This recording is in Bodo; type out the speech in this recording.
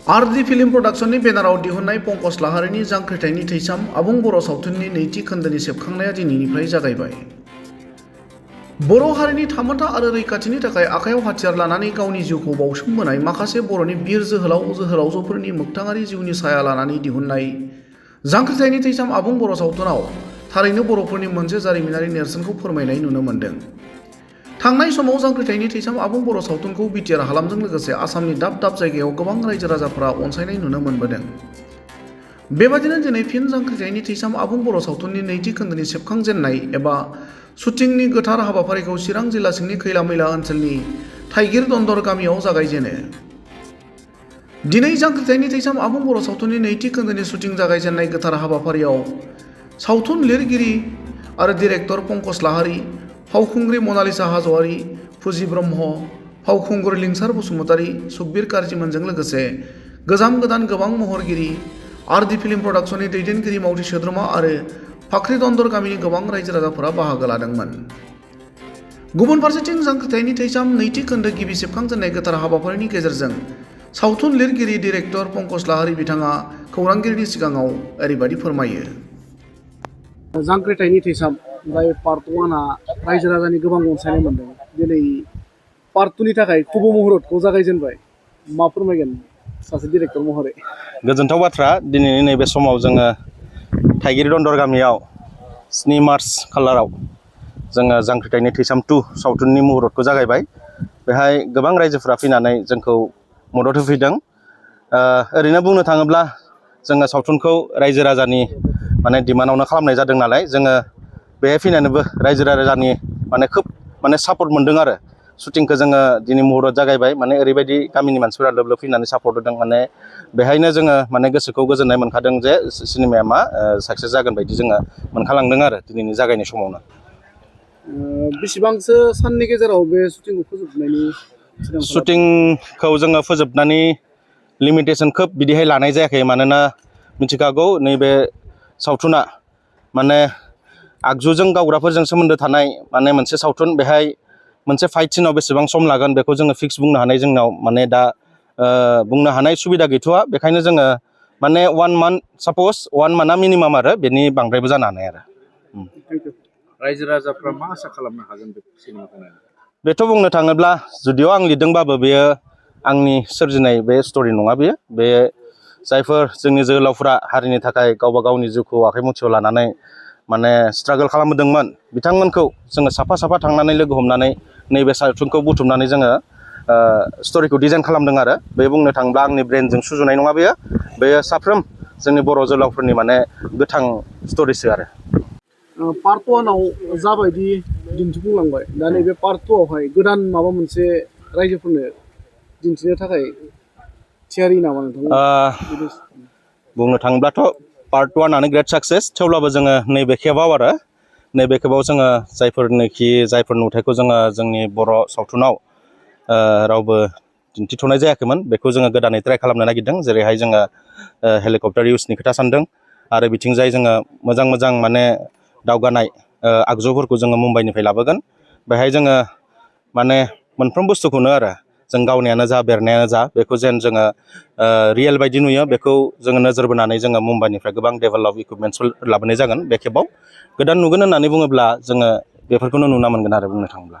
आरडि फिल्म प्रडाक्शननि बेनाराव दिहुननाय पंकज लाहारीनि जांख्रिथायनि थैसाम आबुं बर' सावथुननि नैथि खोन्दोनि सेबखांनाया दिनैनिफ्राय जागायबाय। बर' हारिनि थामोन्था आरो रैखाथिनि थाखाय आखायाव हाथियार लानानै गावनि जिउखौ बाउसोमबोनाय माखासे बर'नि बिर जोहोलाव जोहोलावजोफोरनि मोगथाङारि जिउनि साया लानानै दिहुननाय जांख्रिथायनि थैसाम आबुं बर' सावथुनाव थारैनो बर'फोरनि मोनसे जारिमिनारि नेरसोनखौ फोरमायनाय नुनो मोन्दों। थांनाय समाव जांख्रिथायनि थैसाम आबुं बर' सावथुनखौ बिटिआर हालामजों लोगोसे आसामनि दाब दाब जायगायाव गोबां रायजो राजाफोरा अनसायनाय नुनो मोनबोदों। बेबादिनो दिनै फिन जांख्रिथायनि थैसाम आबुं बर' सावथुननि नैथि खोन्दोनि सेबखांजेननाय एबा शुटिंनि गोथार हाबाफारिखौ चिरां जिल्ला सिंनि खैला मैला ओनसोलनि थाइगिर दन्दर गामियाव जागायजेनो। दिनै जांख्रिथायनि थैसाम आबुं बर' सावथुननि नैथि खोन्दोनि शुटिं जागायजेननाय गोथार हाबाफारियाव सावथुन लिरगिरि आरो डिरेक्टर पंकज लाहारी, फावखुंग्रि मनालिसा हाज'वारी, फुजि ब्रह्म, फावखुंगुर लिंसार बसुमतारी, सुकबिर कारजिमोनजों लोगोसे गोजाम गोदान गोबां महरगिरि, आरडि फिल्म प्रडाक्शननि दैदेनगिरि मावथि सोद्रोमा आरो फाख्रि दन्दर गामिनि गोबां रायजो राजाफोरा बाहागो लादोंमोन। गुबुन फारसेथिं जांख्रिथायनि थैसाम नैथि खोन्दो गिबि सेबखांजेननाय गोथार हाबाफारिनि गेजेरजों सावथुन लिरगिरि डिरेक्टर पंकज लाहारी बिथाङा खौरांगिरिनि सिगाङाव ओरैबायदि फोरमायो। जांख्रिथायनि थैसाम जाय पार्ट 1आ रायजो राजानि गोबां अनसायनाय मोनदों। दिनै पार्ट 2 नि थाखाय कुबु मुहुरतखौ जागायजेनबाय। मा फोरमायगोन सासे डिरेक्टर महरै? गोजोनथाव बाथ्रा। दिनैनि नैबे समाव जोङो थाइगिर दन्दर गामियाव 7 मार्च खालाराव जोङो जांख्रिथायनि थैसाम 2 सावथुननि मुहुरतखौ जागायबाय। बेहाय गोबां रायजोफोरा फैनानै जोंखौ मदद होफैदों। ओरैनो बुंनो थाङोब्ला जोङो सावथुनखौ रायजो राजानि डिमान्डआवनो खालामनाय जादों नालाय जोङो बेहाय फैनानैबो रायजो राजानि खोब सापर्ट मोनदों आरो शुटिंखौ जोङो दिनै मुहुरत जागायबाय। ओरैबायदि गामिनि मानसिफोरा लोब लोब फैनानै सापर्ट होदों। बेहायनो जोङो गोसोखौ गोजोननाय मोनखादों जे सिनेमाया साक्सेस जागोन बायदि जोङो मोनखालांदों आरो दिनैनि जागायनाय समावनो। बेसेबांसो साननि गेजेराव बे शुटिंखौ फोजोबनायनि शुटिंखौ जोङो फोजोबनानै लिमिटेसन खोब बिदिहाय लानाय जायाखै। मानोना मिथिखागौ नैबे सावथुना आगजुजों गावग्राफोरजों सोमोन्दो थानाय मोनसे सावथुन। बेहाय मोनसे फाइट सिनाव बेसेबां सम लागोन बेखौ जोङो फिक्स बुंनो हानाय जोंनाव दा बुंनो हानाय सुबिदा गैथ'वा। बेखायनो जोङो 1 मान्थ साप'ज 1 मान्थआ मिनिमाम आरो बेनि बांद्रायबो जानो हानाय आरो। रायजो राजाफ्रा मा आसा खालामनो हागोन बे सिनेमाखौ नायनानै? बेथ' बुंनो थाङोब्ला जुदिअ आं लिरदोंबाबो बेयो आंनि सोरजिनाय बे स्ट'रि नङा। बे जायफोर जोंनि जोहोलावफ्रा हारिनि थाखाय गावबा गावनि जिउखौ आखाइ मुथियाव लानानै स्ट्रागोल खालामबोदोंमोन, बिथांमोनखौ जोङो साफा साफा थांनानै लोगो हमनानै नैबे सावथुनखौ बुथुमनानै जोङो स्ट'रिखौ डिजाइन खालामदों आरो बे बुंनो थाङोब्ला आंनि ब्रेनजों सुजुनाय नङा। बेयो साफ्रोम जोंनि बर' जोहोलावफोरनि गोथां स्ट'रिसो आरो। पार्ट 1आव जाबायदि दिन्थिफुंलांबाय, दा नैबे पार्ट 2आवहाय गोदान माबा मोनसे रायजोफोरनो दिन्थिनो थाखाय थियारि नामा नोंथाङा? बुंनो थाङोब्लाथ' पार्ट 1आनो ग्रेट साक्सेस। थेवब्लाबो जोङो नैबे खेबाव जोङो जायफोर नुथायखौ जोङो जोंनि बर' सावथुनाव रावबो दिन्थिथ'नाय जायाखैमोन बेखौ जोङो गोदानै ट्राइ खालामनो नागिरदों। जेरैहाय जोङो हेलिकप्टार इउसनि खोथा सानदों आरो बिथिंजाय जोङो मोजां दावगानाय आगजुफोरखौ जोङो मुम्बाइनिफ्राय लाबोगोन। बेहाय जोङो मोनफ्रोम बुस्थुखौनो आरो जों गावनियानो जा बेरनायानो जा बेखौ जेन जोङो रियेल बायदि नुयो बेखौ जोङो नोजोर बोनानै जोङो मुम्बाइनिफ्राय गोबां डेभेलप इकुइपमेन्टस लाबोनाय जागोन। बे खेबाव गोदान नुगोन होननानै बुङोब्ला जोङो बेफोरखौनो नुना मोनगोन आरो बुंनो थाङोब्ला।